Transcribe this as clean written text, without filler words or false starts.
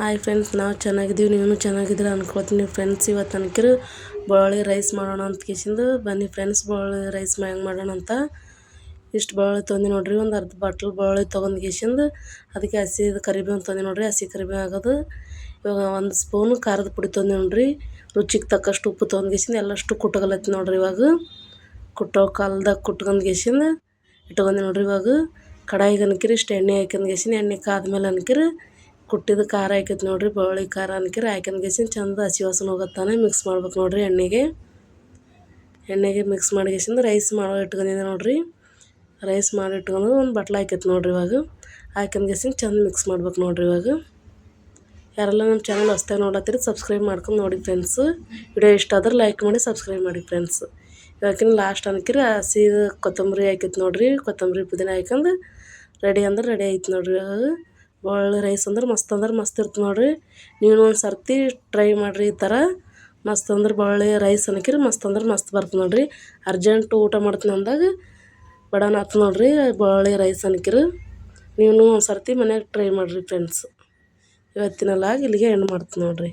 Hi friends, ನಾವು ಚೆನ್ನಾಗಿದ್ದೀವಿ, ನೀವು ಚೆನ್ನಾಗಿದ್ದೀರಾ ಅನ್ಕೊಳ್ತೀನಿ ಫ್ರೆಂಡ್ಸ್. ಇವತ್ತು ಅನ್ಕಿರು ಬೆಳ್ಳುಳ್ಳಿ ರೈಸ್ ಮಾಡೋಣ ಅಂತ ಕೇಸಿಂದು ಬನ್ನಿ ಫ್ರೆಂಡ್ಸ್. ಬೆಳ್ಳುಳ್ಳಿ ರೈಸ್ ಹೆಂಗೆ ಮಾಡೋಣ ಅಂತ ಇಷ್ಟು ಬೆಳ್ಳುಳ್ಳಿ ತೊಂದು ನೋಡ್ರಿ. ಒಂದು ಅರ್ಧ ಬಾಟ್ಲ್ ಬೆಳ್ಳುಳ್ಳಿ ತೊಗೊಂಡು ಕೇಸಿಂದು ಅದಕ್ಕೆ ಹಸಿದು ಕರಿಬೇವು ತೊಂದು ನೋಡ್ರಿ. ಹಸಿ ಕರಿಬೇವು ಆಗೋದು. ಇವಾಗ ಒಂದು ಸ್ಪೂನು ಖಾರದ ಪುಡಿ ತೊಂದು ನೋಡ್ರಿ. ರುಚಿಗೆ ತಕ್ಕಷ್ಟು ಉಪ್ಪು ತೊಗೊಂಡು ಕೇಸಿಂದು ಎಲ್ಲಷ್ಟು ಕುಟ್ಕೊಳತ್ತಿ ನೋಡ್ರಿ. ಇವಾಗ ಕಲ್ದಾಗ ಕುಟ್ಕೊಂಡು ಕೇಸಿಂದು ಇಟ್ಕೊಂಡು ನೋಡ್ರಿ. ಇವಾಗ ಕಡಾಯಿಗೆ ಅನ್ಕಿರಿ ಇಷ್ಟು ಎಣ್ಣೆ ಹಾಕ್ಯಂದು ಕೇಸಿಂದು ಎಣ್ಣೆ ಕಾದ್ಮೇಲೆ ಅನ್ಕಿರಿ ಕುಟ್ಟಿದ ಖಾರ ಹಾಕೈತೆ ನೋಡ್ರಿ. ಬೆಳ್ಳುಳ್ಳಿ ಖಾರ ಅನ್ಕಿರಿ ಹಾಕ್ಯಂದು ಕೇಸಿಂದು ಚಂದ ಹಸಿ ವಾಸನೆ ಹೋಗತ್ತಾನೆ ಮಿಕ್ಸ್ ಮಾಡ್ಬೇಕು ನೋಡ್ರಿ. ಎಣ್ಣೆಗೆ ಮಿಕ್ಸ್ ಮಾಡಿ ಕೇಸಿಂದು ರೈಸ್ ಮಾಡೋ ಇಟ್ಕೊಂಡಿದ್ದೆ ನೋಡ್ರಿ. ರೈಸ್ ಮಾಡಿ ಇಟ್ಕೊಂಡು ಒಂದು ಬಟ್ಲು ಹಾಕೈತೆ ನೋಡ್ರಿ. ಇವಾಗ ಹಾಕ್ಯಂದು ಕೇಸಿಂದು ಚಂದ ಮಿಕ್ಸ್ ಮಾಡ್ಬೇಕು ನೋಡ್ರಿ. ಇವಾಗ ಯಾರೆಲ್ಲ ನಮ್ಮ ಚಾನಲ್ ಹೊಸ್ದಾಗಿ ನೋಡತ್ತೀರಿ ಸಬ್ಸ್ಕ್ರೈಬ್ ಮಾಡ್ಕೊಂಡು ನೋಡಿ ಫ್ರೆಂಡ್ಸು. ವಿಡಿಯೋ ಇಷ್ಟ ಆದ್ರೆ ಲೈಕ್ ಮಾಡಿ ಸಬ್ಸ್ಕ್ರೈಬ್ ಮಾಡಿ ಫ್ರೆಂಡ್ಸ್. ಇವಾಗಿನ ಲಾಸ್ಟ್ ಅನ್ಕಿರಿ ಹಸಿ ಕೊತ್ತಂಬರಿ ಹಾಕೈತೆ ನೋಡ್ರಿ. ಕೊತ್ತಂಬರಿ ಪುದೀನ ಹಾಕ್ಯಂದು ರೆಡಿ ಅಂದ್ರೆ ರೆಡಿ ಆಯ್ತು ನೋಡ್ರಿ. ಇವಾಗ ಬೆಳ್ಳುಳ್ಳಿ ರೈಸ್ ಅಂದ್ರೆ ಮಸ್ತ್ ಇರ್ತದೆ ನೋಡ್ರಿ. ನೀವು ಒಂದು ಸರ್ತಿ ಟ್ರೈ ಮಾಡಿರಿ ಈ ಥರ. ಮಸ್ತ್ ಅಂದ್ರೆ ಬೆಳ್ಳುಳ್ಳಿ ರೈಸ್ ಅನ್ಕಿರಿ ಮಸ್ತ್ ಬರ್ತದೆ ನೋಡ್ರಿ. ಅರ್ಜೆಂಟು ಊಟ ಮಾಡ್ತೀನಿ ಅಂದಾಗ ಬಡಾನ್ ಆತು ನೋಡ್ರಿ ಬೆಳ್ಳುಳ್ಳಿ ರೈಸ್ ಅನ್ಕಿರಿ. ನೀವು ಒಂದು ಸರ್ತಿ ಮನ್ಯಾಗ ಟ್ರೈ ಮಾಡಿರಿ ಫ್ರೆಂಡ್ಸ್. ಇವತ್ತಿನ ಲಾಗ್ ಇಲ್ಲಿಗೆ ಎಂಡ್ ಮಾಡ್ತೀನಿ ನೋಡ್ರಿ.